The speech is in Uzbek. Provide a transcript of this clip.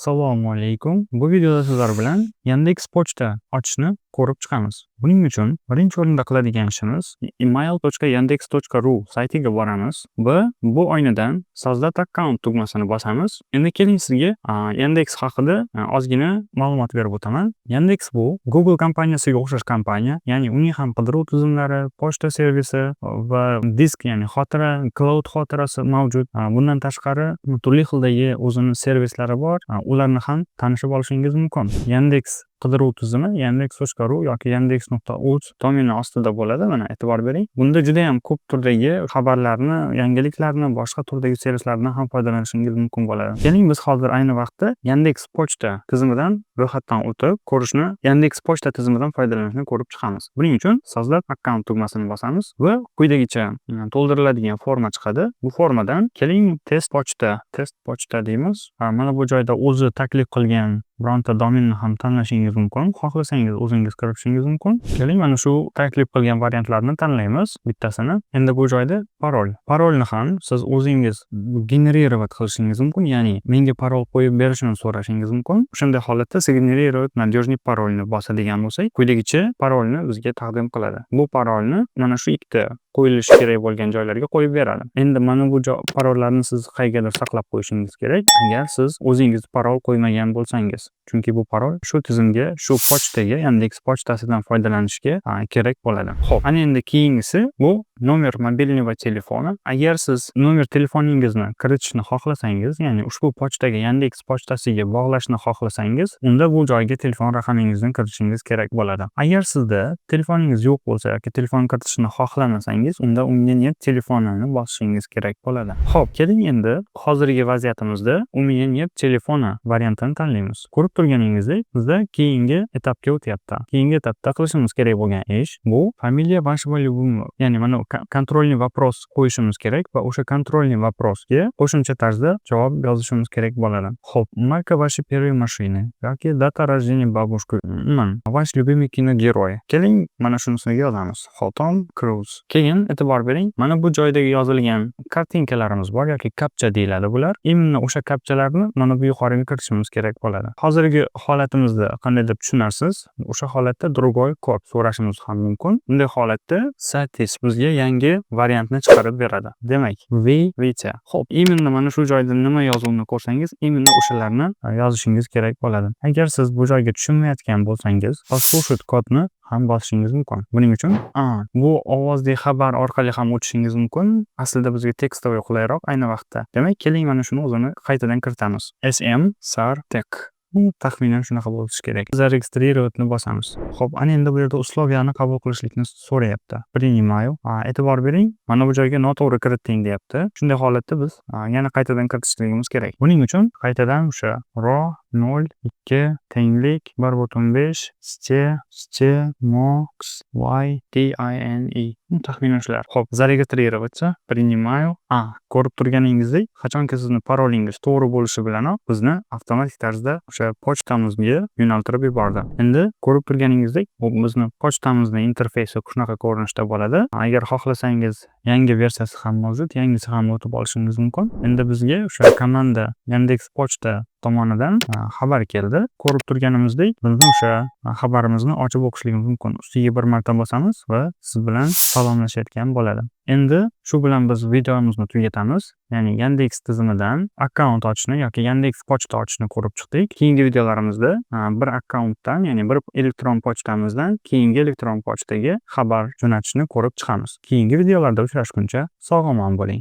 Assalomu alaykum. Bu videoda sizlar bilan Yandex Pochta ochishni ko'rib chiqamiz. Buning uchun birinchi o'rinda qiladigan ishimiz email.yandex.ru saytiga boramiz va bu oynadan Sozlat account tugmasini bosamiz. Endi keling sizga Yandex haqida ozgina ma'lumot berib o'taman. Yandex bu Google kompaniyasiga o'xshash kompaniya, ya'ni uning ham qidiruv tizimlari, pochta servisi va disk, ya'ni xotira, cloud xotirasi mavjud. Bundan tashqari turli xildagi o'zini servislari bor. Ularni ham tanishib olishingiz mumkin. Yandex qidiruv tizimi yandex.ru yoki yandex.uz domeni ostida bo'ladi. Mana e'tibor bering. Bunda juda ham ko'p turdagi xabarlarni, yangiliklarni, boshqa turdagi servislardan ham foydalanishingiz mumkin bo'ladi. Keling, biz hozir ayni vaqtda Yandex Pochta tizimidan ro'yxatdan o'tib, ko'rishni, Yandex Pochta tizimidan foydalanishni ko'rib chiqamiz. Buning uchun Sozlat account tugmasini bosamiz va quyidagicha to'ldiriladigan forma chiqadi. Bu formadan keling test pochta deymiz. Mana bu joyda o'zi taklif qilgan bironta domenni ham tanlashingiz mumkin. Xohlasangiz o'zingiz kiritishingiz mumkin. Keling, mana shu taklif qilgan variantlarni tanlaymiz bittasini. Endi bu joyda parolni ham siz o'zingiz generировать qilishingiz mumkin, ya'ni menga parol qo'yib berishini so'rashingiz mumkin. Shunday holatda generировать надежный parolni bosadigan bo'lsak, quyidagicha parolni bizga taqdim qiladi. Bu parolni mana shu ikkita qo'yilishi kerak bo'lgan joylarga qo'yib beradi. Endi mana bu parollarni siz qayergadir saqlab qo'yishingiz kerak, agar siz o'zingiz parol qo'ymagan bo'lsangiz. Chunki bu parol shu tizimga, shu pochtaga, Yandex pochtasidan foydalanishga kerak bo'ladi. Xo'p, ana endi keyingisi bu nomer mobilniy telefoni. Agar siz nomer telefoningizni kiritishni xohlasangiz, ya'ni ushbu pochtaga, Yandex pochtasiga bog'lashni xohlasangiz, unda bu joyga telefon raqamingizni kiritishingiz kerak bo'ladi. Agar sizda telefoningiz yo'q bo'lsa yoki telefon kiritishni xohlamasangiz, unda umumiy telefonini bosishingiz kerak bo'ladi. Xo'p, keling endi hozirgi vaziyatimizda umumiy telefoni variantini tanlaymiz. Ko'rib turganingizdek, bizda keyingi etapga o'tyapti. Keyingi etapda qilishimiz kerak bo'lgan ish bu familiya вашего любимого, ya'ni mana kontrolniy вопрос qo'yishimiz kerak va o'sha kontrolniy вопросga qo'shimcha tarzda javob yozishimiz kerak bo'ladi. Xo'p, marka вашей первой машины yoki data рождения бабушки, ваш любимый киногерой. Keling, mana shunisiga yozamiz. Tom Cruise. Keyin e'tibor bering, mana bu joydagi yozilgan kartinkalarimiz bor yoki kapcha deyiladi bular. Imенно o'sha kapchalarni mana bu yuqoriga kiritishimiz kerak bo'ladi. Hozirgi holatimizda qanday deb tushunarsiz? O'sha holatda другой kod so'rashimiz ham mumkin. Bunday holatda Satis bizga yangi variantni chiqarib beradi. Demak, Vita. Xo'p, imенно mana shu joyda nima yozuvini ko'rsangiz, imенно o'shalarni yozishingiz kerak bo'ladi. Agar siz bu joyga tushunmayotgan bo'lsangiz, послушать kodni ham bosishingiz mumkin. Buning uchun bu ovozli xabar orqali ham o'tishingiz mumkin. Aslida bizga tekstoviy qulayroq ayni vaqtda. Demak, keling mana shuni o'zini qaytadan kiritamiz. SM Sartek. Taxminan shunaqa bo'lishi kerak. Zaregistrировать-ni bosamiz. Xo'p, ana endi bu yerda условияni qabul qilishlikni so'rayapti. Принимаю. E'tibor bering, mana bu joyga noto'g'ri kiriting deyapti. Shunday holatda biz yana qaytadan kiritishligimiz kerak. Buning uchun qaytadan o'sha ro 0 2 tenglik 1.5 mox y tine. Taxminan shular. Xo'p, zaregistrироваться, принимаю. Ko'rib turganingizdek, qachonki sizni parolingiz to'g'ri bo'lishi bilanoq bizni avtomatik tarzda o'sha pochtamizga yo'naltirib yubordi. Endi ko'rib turganingizdek, bu bizni pochtamizning interfeysi shunaqa ko'rinishda bo'ladi. Agar xohlasangiz yangi versiyasi ham mavjud, yangisi ham o'tib olishingiz mumkin. Endi bizga o'sha komanda Yandex Pochta tomonidan xabar keldi. Ko'rib turganimizdek, bizni o'sha xabarimizni ochib o'qishligimiz mumkin. Ustiga bir marta bosamiz va siz bilan salomlashayotgan bo'ladi. Endi shu bilan biz videomizni tugatamiz. Ya'ni Yandex tizimidan akkaunt ochishni yoki Yandex pochta ochishni ko'rib chiqdik. Keyingi videolarimizda bir akkauntdan, ya'ni bir elektron pochtamizdan keyingi elektron pochtaga xabar jo'natishni ko'rib chiqamiz. Keyingi videolarda uchrashguncha sog' omon bo'ling.